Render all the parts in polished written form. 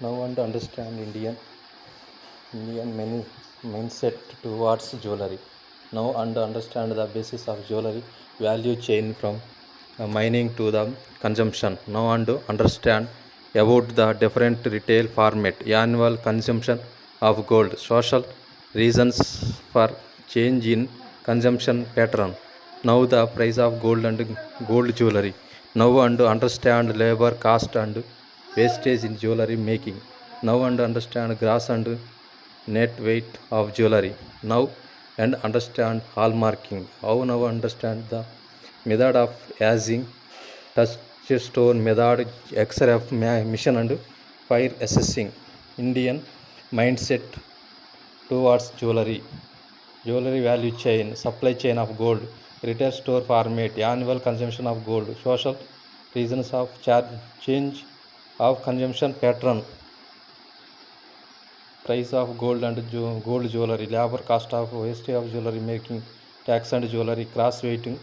Now and understand Indian many mindset towards jewelry. Now and understand the basis of jewelry value chain from mining to the consumption. Now and understand about the different retail format, annual consumption of gold, social reasons for change in consumption pattern. Now the price of gold and gold jewelry. Now and understand labor cost and wastage in jewelry making. Now and understand gross and net weight of jewelry. Now and understand hallmarking. How now understand the method of aging, touchstone method, XRF mission and fire assessing. Indian mindset towards jewelry value chain, supply chain of gold, retail store format, annual consumption of gold, social reasons of change of consumption pattern, price of gold and gold jewelry, labor cost of wastage of jewelry making, tax and jewelry, cross weighting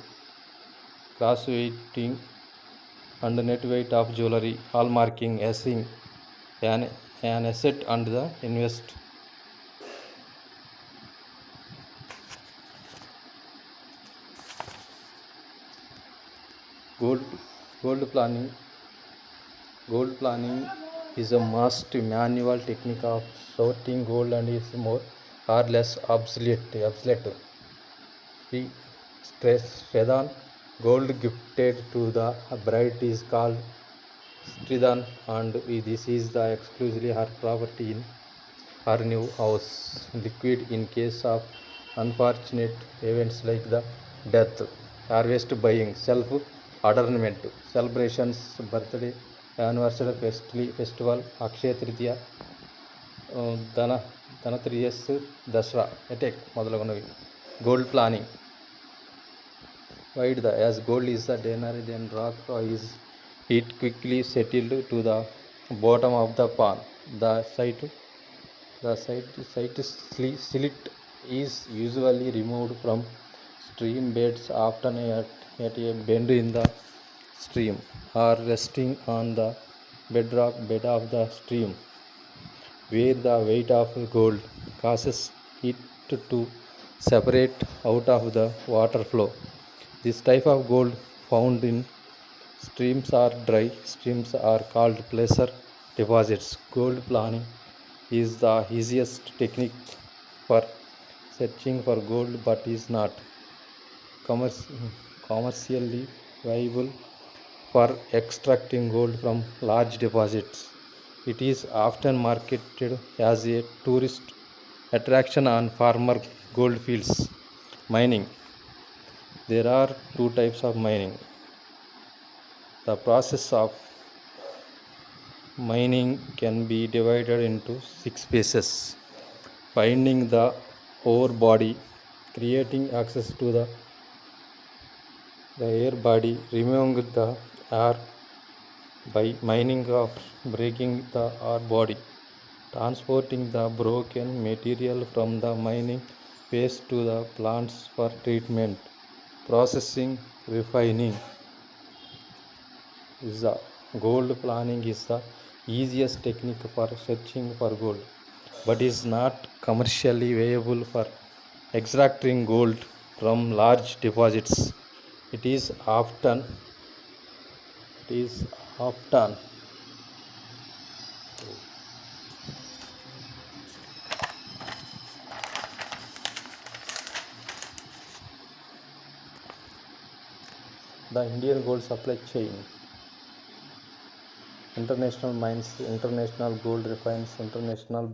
and net weight of jewelry, hallmarking, assessing an asset and the invest. Gold planning is a must manual technique of sorting gold and is more or less obsolete. The Strathan gold gifted to the bride is called Strathan, and this is the exclusively her property in her new house. Liquid in case of unfortunate events like the death, harvest buying, self adornment, celebrations, birthday, anniversary, festival, Akshaya Tritiya, Dhanteras, Dasara, అటాక్ మొదలగునవి. Gold planning wide the as gold is the denary then rock is it quickly settled to the bottom of the pond. The site slit is usually removed from stream beds, often at a bend in the stream or resting on the bedrock bed of the stream, where the weight of gold causes it to separate out of the water flow. This type of gold found in streams or dry streams are called placer deposits. Gold planning is the easiest technique for searching for gold but is not commercially viable for extracting gold from large deposits. It is often marketed as a tourist attraction on farmer gold fields. Mining. There are two types of mining. The process of mining can be divided into 6 phases. Finding the ore body, creating access to the ore body, removing the ore by mining of breaking the ore body, transporting the broken material from the mining phase to the plants for treatment, processing, refining. Gold planning is the easiest technique for searching for gold but is not commercially viable for extracting gold from large deposits. It is often the Indian gold supply chain. International mines, international gold refines, international